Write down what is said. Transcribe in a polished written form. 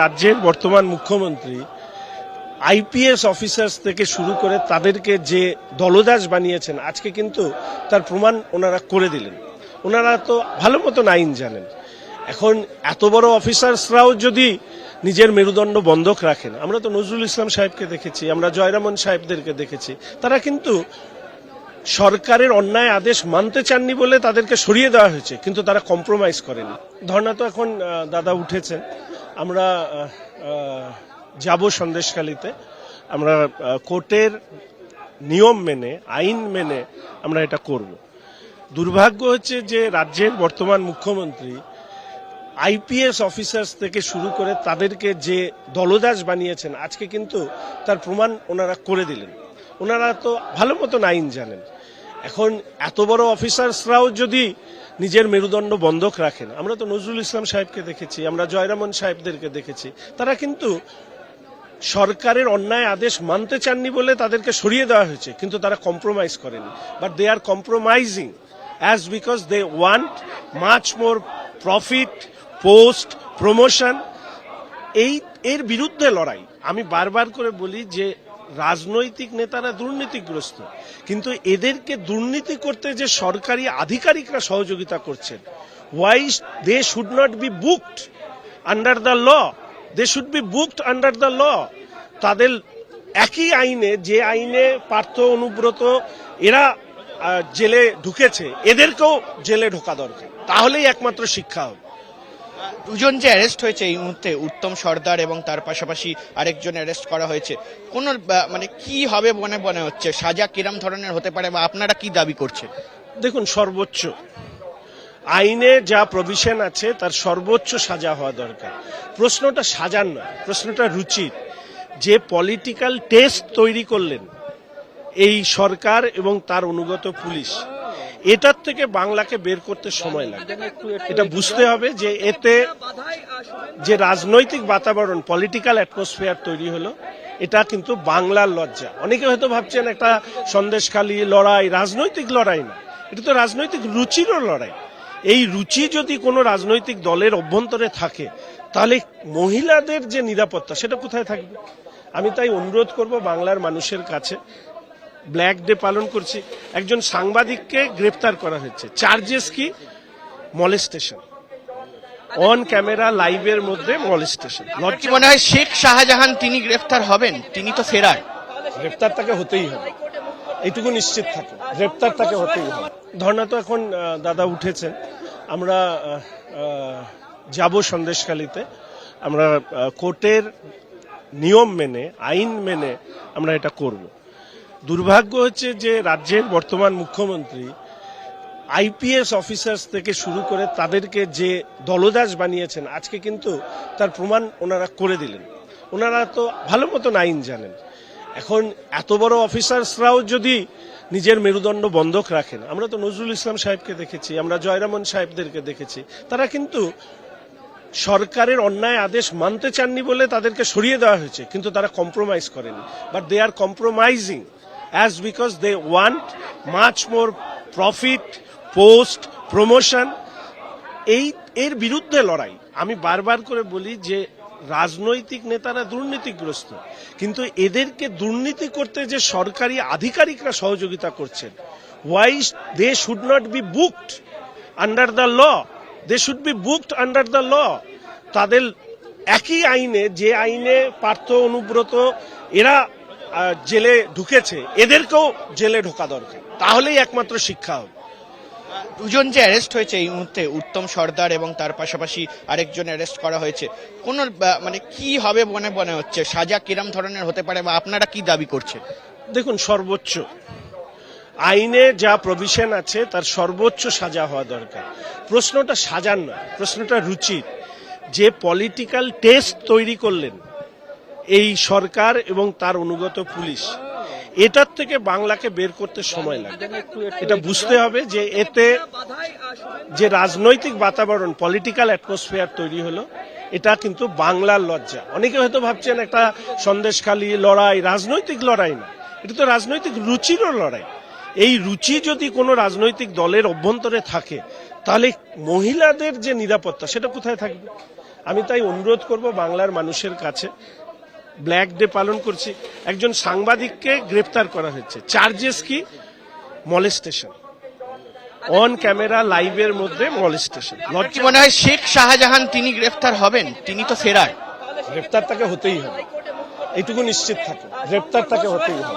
রাজ্যের বর্তমান মুখ্যমন্ত্রী আইপিএস অফিসার্স থেকে শুরু করে তাদেরকে যে দলদাস বানিয়েছেন আজকে কিন্তু তার প্রমাণ ওনারা করে দিলেন। ওনারা তো ভালো মতন আইন জানেন। এখন এত বড় অফিসার্সরাও যদি নিজের মেরুদণ্ড বন্ধক রাখেন, আমরা তো নজরুল ইসলাম সাহেবকে দেখেছি, আমরা জয়রামন সাহেবদেরকে দেখেছি, তারা কিন্তু সরকারের অন্যায় আদেশ মানতে চাননি বলে তাদেরকে সরিয়ে দেওয়া হয়েছে, কিন্তু তারা কম্প্রোমাইজ করেনি। ধর্ণা তো এখন দাদা উঠেছেন, আমরা যাব সন্দেশখালীতে, আমরা কোর্টের নিয়ম মেনে আইন মেনে আমরা এটা করব। দুর্ভাগ্য হচ্ছে যে রাজ্যের বর্তমান মুখ্যমন্ত্রী আইপিএস অফিসার্স থেকে শুরু করে তাদেরকে যে দলদাস বানিয়েছেন আজকে কিন্তু তার প্রমাণ ওনারা করে দিলেন। ওনারা তো ভালো মতন আইন জানেন। এখন এত বড় অফিসার্সরাও যদি নিজের মেরুদণ্ড বন্ধক রাখেন, আমরা তো নজরুল ইসলাম সাহেবকে দেখেছি, আমরা জয়রামন সাহেবদেরকে দেখেছি, তারা কিন্তু সরকারের অন্যায় আদেশ মানতে চাননি বলে তাদেরকে সরিয়ে দেওয়া হয়েছে, কিন্তু তারা কম্প্রোমাইজ করেনি। But they are compromising as because they want much more profit, post, promotion. এর বিরুদ্ধে লড়াই। আমি বারবার করে বলি যে রাজনৈতিক নেতারা দুর্নীতিগ্রস্ত, কিন্তু এদেরকে দুর্নীতি করতে যে সরকারি আধিকারিকরা সহযোগিতা করছেন, why they should not be booked under the law, they should be booked under the law. তাদের একই আইনে, যে আইনে পার্থ, অনুব্রত এরা জেলে ঢুকেছে, এদেরকেও জেলে ঢোকা দরকার, তাহলেই একমাত্র শিক্ষা হবে। দুজন যে অ্যারেস্ট হয়েছে এই মুহূর্তে, উত্তম সর্দার এবং তার পাশাপাশি আরেকজন অ্যারেস্ট করা হয়েছে, কোন কি হবে মনে হচ্ছে? সাজা কিরম ধরনের হতে পারে বা আপনারা কি দাবি করছেন? দেখুন, সর্বোচ্চ আইনে যা প্রভিশন আছে তার সর্বোচ্চ সাজা হওয়া দরকার। প্রশ্নটা সাজার নয়, প্রশ্নটা রুচির। যে পলিটিক্যাল টেস্ট তৈরি করলেন এই সরকার এবং তার অনুগত পুলিশ, এটার থেকে বাংলাকে বের করতে সময় লাগবে। এটা বুঝতে হবে যে এতে যে রাজনৈতিক বাতাবরণ, পলিটিক্যাল অ্যাটমসফিয়ার তৈরি হলো, এটা কিন্তু বাংলার লজ্জা। অনেকে হয়তো ভাবছেন একটা সন্দেশখালী লড়াই, রাজনৈতিক লড়াই না, এটা তো রাজনৈতিক রুচিরও লড়াই। এই রুচি যদি কোনো রাজনৈতিক দলের অভ্যন্তরে থাকে, তাহলে মহিলাদের যে নিরাপত্তা সেটা কোথায় থাকবে? আমি তাই অনুরোধ করব বাংলার মানুষের কাছে, ব্ল্যাক ডে পালন করছি, একজন সাংবাদিককে গ্রেপ্তার করা হয়েছে, চার্জেস কি? মলেস্টেশন, অন ক্যামেরা লাইভের মধ্যে মলেস্টেশন। কি মনে হয় শেখ শাহজাহান তিনি গ্রেফতার হবেন? তিনি তো ফেরার। গ্রেপ্তার তাকে হতেই হবে, এইটুকু নিশ্চিত থাকে, গ্রেপ্তার তাকে হতেই হবে। ধর্ণা তো এখন দাদা উঠেছেন, আমরা যাব সন্দেশখালীতে, আমরা কোর্টের নিয়ম মেনে আইন মেনে আমরা এটা করব। দুর্ভাগ্য হচ্ছে যে রাজ্যের বর্তমান মুখ্যমন্ত্রী আইপিএস অফিসার্স থেকে শুরু করে তাদেরকে যে দলদাস বানিয়েছেন আজকে কিন্তু তার প্রমাণ ওনারা করে দিলেন। ওনারা তো ভালো মতন আইন জানেন। এখন এত বড় অফিসার্সরাও যদি নিজের মেরুদণ্ড বন্ধক রাখেন, আমরা তো নজরুল ইসলাম সাহেবকে দেখেছি, আমরা জয়রামন সাহেবদেরকে দেখেছি, তারা কিন্তু সরকারের অন্যায় আদেশ মানতে চাননি বলে তাদেরকে সরিয়ে দেওয়া হয়েছে, কিন্তু তারা কম্প্রোমাইজ করেনি। But they are compromising as because they want much more profit, post, promotion. এর বিরুদ্ধে লড়াই। আমি বারবার করে বলি যে রাজনৈতিক নেতারা দুর্নীতিগ্রস্ত, কিন্তু এদেরকে দুর্নীতি করতে যে সরকারি আধিকারিকরা সহযোগিতা করছেন, why they should not be booked under the law, they should be booked under the law. তাদের একই আইনে, যে আইনে পার্থ, অনুব্রত এরা জেলে ঢুকেছে, এদেরকেও জেলে ঢোকা দরকার, তাহলেই একমাত্র শিক্ষা হবে। দুজন যে অ্যারেস্ট হয়েছে এই মুহূর্তে, উত্তম সর্দার এবং তার পাশাপাশি আরেকজন অ্যারেস্ট করা হয়েছে, কোন কি হবে মনে হচ্ছে? সাজা কিরম ধরনের হতে পারে বা আপনারা কি দাবি করছেন? দেখুন, সর্বোচ্চ আইনে যা প্রভিশন আছে তার সর্বোচ্চ সাজা হওয়া দরকার। প্রশ্নটা সাজার নয়, প্রশ্নটা রুচির। যে পলিটিক্যাল টেস্ট তৈরি করলেন এই সরকার এবং তার অনুগত পুলিশ, এটার থেকে বাংলাকে বের করতে সময় লাগবে। এটা বুঝতে হবে যে এতে যে রাজনৈতিক বাতাবরণ, পলিটিক্যাল অ্যাটমসফিয়ার তৈরি হলো, এটা কিন্তু বাংলার লজ্জা। অনেকে হয়তো ভাবছেন একটা সন্দেশখালী লড়াই, রাজনৈতিক লড়াই না, এটা তো রাজনৈতিক রুচিরও লড়াই। এই রুচি যদি কোনো রাজনৈতিক দলের অভ্যন্তরে থাকে, তাহলে মহিলাদের যে নিরাপত্তা সেটা কোথায় থাকবে? আমি তাই অনুরোধ করব বাংলার মানুষের কাছে, ব্ল্যাক ডে পালন করছি, একজন সাংবাদিককে গ্রেপ্তার করা হয়েছে, চার্জেস কি? মলেস্টেশন, অন ক্যামেরা লাইভের মধ্যে মলেস্টেশন। কি মনে হয় শেখ শাহজাহান তিনি গ্রেফতার হবেন? তিনি তো ফেরার। গ্রেপ্তার তাকে হতেই হবে, এইটুকু নিশ্চিত থাকে, গ্রেপ্তার তাকে হতেই হবে।